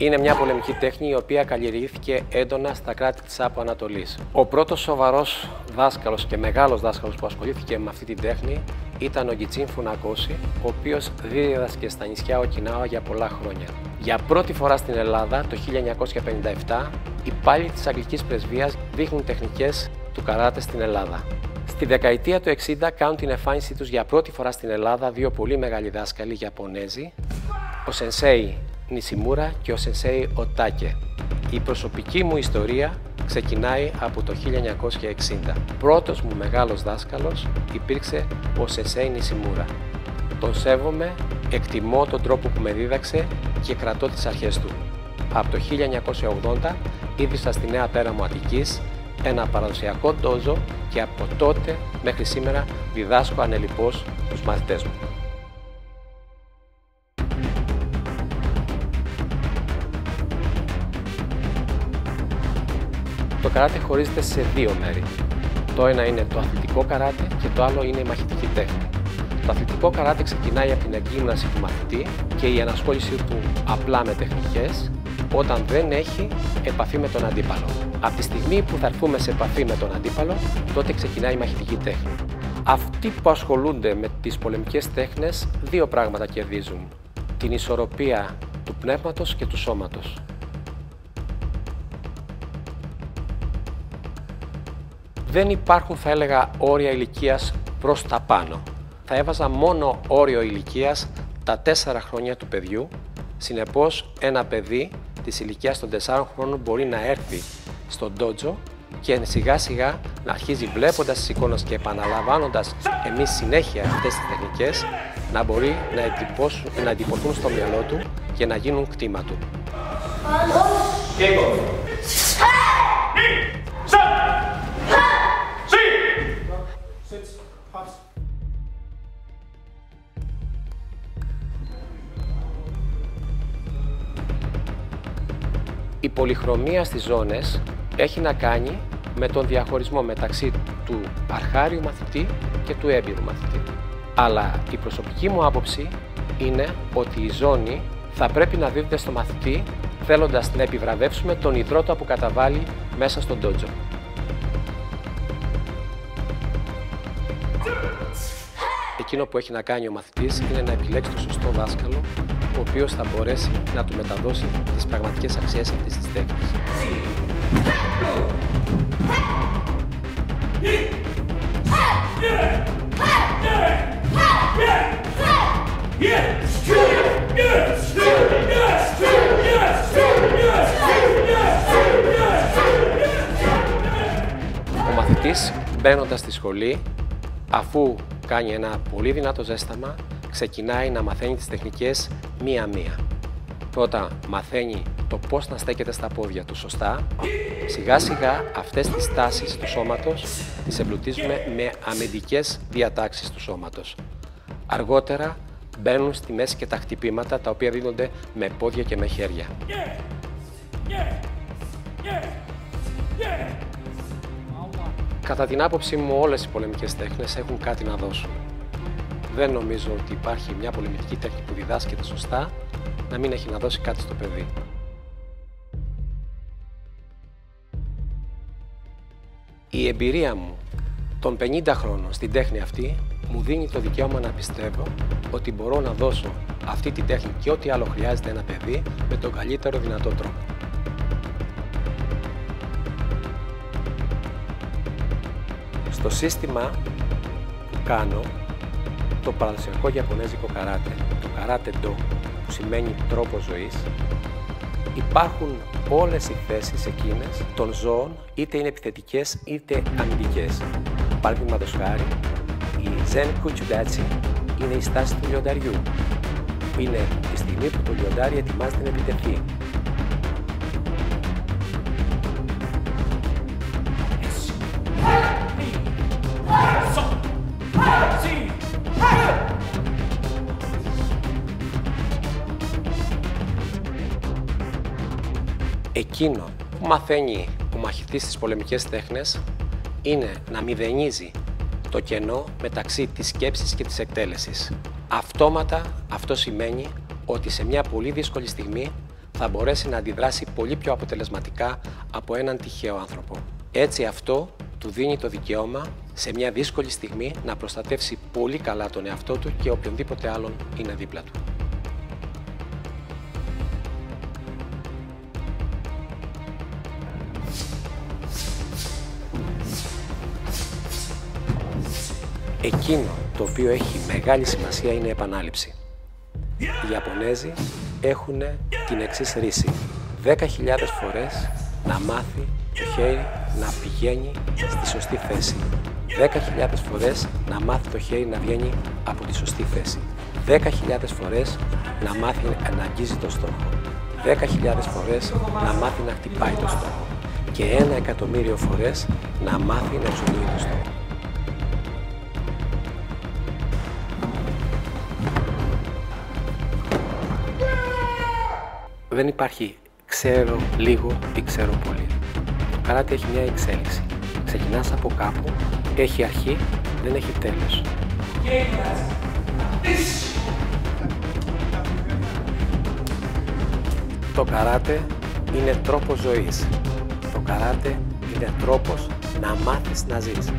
Είναι μια πολεμική τέχνη η οποία καλλιεργήθηκε έντονα στα κράτη της Άπου Ανατολής. Ο πρώτος σοβαρός δάσκαλος και μεγάλος δάσκαλος που ασχολήθηκε με αυτή την τέχνη ήταν ο Γκιτσίν Φουνακόση, ο οποίος δίδασκε στα νησιά Οκινάουα για πολλά χρόνια. Για πρώτη φορά στην Ελλάδα, το 1957, οι υπάλληλοι της Αγγλικής Πρεσβείας δείχνουν τεχνικές του καράτε στην Ελλάδα. Στη δεκαετία του 60 κάνουν την εμφάνισή τους για πρώτη φορά στην Ελλάδα δύο πολύ μεγάλοι δάσκαλοι Ιαπωνέζοι, ο Σενσέι Νισιμούρα και ο Σενσέι Οτάκε. Η προσωπική μου ιστορία ξεκινάει από το 1960. Πρώτος μου μεγάλος δάσκαλος υπήρξε ο Σενσέι Νισιμούρα. Τον σέβομαι, εκτιμώ τον τρόπο που με δίδαξε και κρατώ τις αρχές του. Από το 1980 ίδρυσα στη Νέα Πέραμο Αττικής ένα παραδοσιακό ντόζο και από τότε μέχρι σήμερα διδάσκω ανελιπώς τους μαθητές μου. Το καράτε χωρίζεται σε δύο μέρη. Το ένα είναι το αθλητικό καράτε και το άλλο είναι η μαχητική τέχνη. Το αθλητικό καράτε ξεκινάει από την εκγύμναση του μαθητή και η ενασχόλησή του απλά με τεχνικές όταν δεν έχει επαφή με τον αντίπαλο. Από τη στιγμή που θα έρθουμε σε επαφή με τον αντίπαλο, τότε ξεκινάει η μαχητική τέχνη. Αυτοί που ασχολούνται με τις πολεμικές τέχνες δύο πράγματα κερδίζουν. Την ισορροπία του πνεύματος και του σώματος. Δεν υπάρχουν, θα έλεγα, όρια ηλικίας προς τα πάνω. Θα έβαζα μόνο όριο ηλικίας τα 4 χρόνια του παιδιού. Συνεπώς, ένα παιδί της ηλικίας των 4 χρόνων μπορεί να έρθει στο ντότζο και σιγά σιγά να αρχίζει, βλέποντας τις εικόνες και επαναλαμβάνοντας εμείς συνέχεια αυτές τις τεχνικές, να μπορεί να εντυπωθούν στο μυαλό του και να γίνουν κτήμα του. Η πολυχρωμία στις ζώνες έχει να κάνει με τον διαχωρισμό μεταξύ του αρχάριου μαθητή και του έμπειρου μαθητή. Αλλά η προσωπική μου άποψη είναι ότι η ζώνη θα πρέπει να δίδεται στο μαθητή θέλοντας να επιβραβεύσουμε τον ιδρώτα που καταβάλει μέσα στον ντότζο. Εκείνο που έχει να κάνει ο μαθητής είναι να επιλέξει το σωστό δάσκαλο, ο οποίος θα μπορέσει να του μεταδώσει τις πραγματικές αξίες αυτής της τέχνης. Ο μαθητής, μπαίνοντας στη σχολή, αφού κάνει ένα πολύ δυνατό ζέσταμα, ξεκινάει να μαθαίνει τις τεχνικές μία-μία. Πρώτα μαθαίνει το πώς να στέκεται στα πόδια του σωστά. Σιγά σιγά αυτές τις τάσεις του σώματος τις εμπλουτίζουμε με αμυντικές διατάξεις του σώματος. Αργότερα μπαίνουν στη μέση και τα χτυπήματα τα οποία δίνονται με πόδια και με χέρια. Κατά την άποψή μου, όλες οι πολεμικές τέχνες έχουν κάτι να δώσουν. Δεν νομίζω ότι υπάρχει μια πολεμική τέχνη που διδάσκεται σωστά να μην έχει να δώσει κάτι στο παιδί. Η εμπειρία μου των 50 χρόνων στην τέχνη αυτή μου δίνει το δικαίωμα να πιστεύω ότι μπορώ να δώσω αυτή τη τέχνη και ό,τι άλλο χρειάζεται ένα παιδί με τον καλύτερο δυνατό τρόπο. Στο σύστημα που κάνω, το παραδοσιακό Ιαπωνέζικο καράτε, το καράτε ντο, που σημαίνει τρόπο ζωής, υπάρχουν όλες οι θέσεις εκείνες των ζώων, είτε είναι επιθετικές είτε αμυντικές. Παραδείγματος χάρη, η Zen Kuchudachi είναι η στάση του λιονταριού. Είναι τη στιγμή που το λιοντάρι ετοιμάζεται να επιτεθεί. Εκείνο που μαθαίνει ο μαχητής στις πολεμικές τέχνες είναι να μηδενίζει το κενό μεταξύ της σκέψης και της εκτέλεσης. Αυτόματα αυτό σημαίνει ότι σε μια πολύ δύσκολη στιγμή θα μπορέσει να αντιδράσει πολύ πιο αποτελεσματικά από έναν τυχαίο άνθρωπο. Έτσι αυτό του δίνει το δικαίωμα σε μια δύσκολη στιγμή να προστατεύσει πολύ καλά τον εαυτό του και οποιονδήποτε άλλον είναι δίπλα του. Εκείνο το οποίο έχει μεγάλη σημασία είναι η επανάληψη. Οι Ιαπωνέζοι έχουν την εξής ρίση: 10.000 φορές να μάθει το χέρι να πηγαίνει στη σωστή θέση. 10.000 φορές να μάθει το χέρι να βγαίνει από τη σωστή θέση. 10.000 φορές να μάθει να αγγίζει το στόχο. 10.000 φορές να μάθει να χτυπάει το στόχο. Και 1.000.000 φορές να μάθει να εξομοιεί το στόχο. Δεν υπάρχει ξέρω λίγο ή ξέρω πολύ. Το καράτε έχει μια εξέλιξη. Ξεκινάς από κάπου, έχει αρχή, δεν έχει τέλος. Το καράτε είναι τρόπος ζωής. Το καράτε είναι τρόπος να μάθεις να ζεις.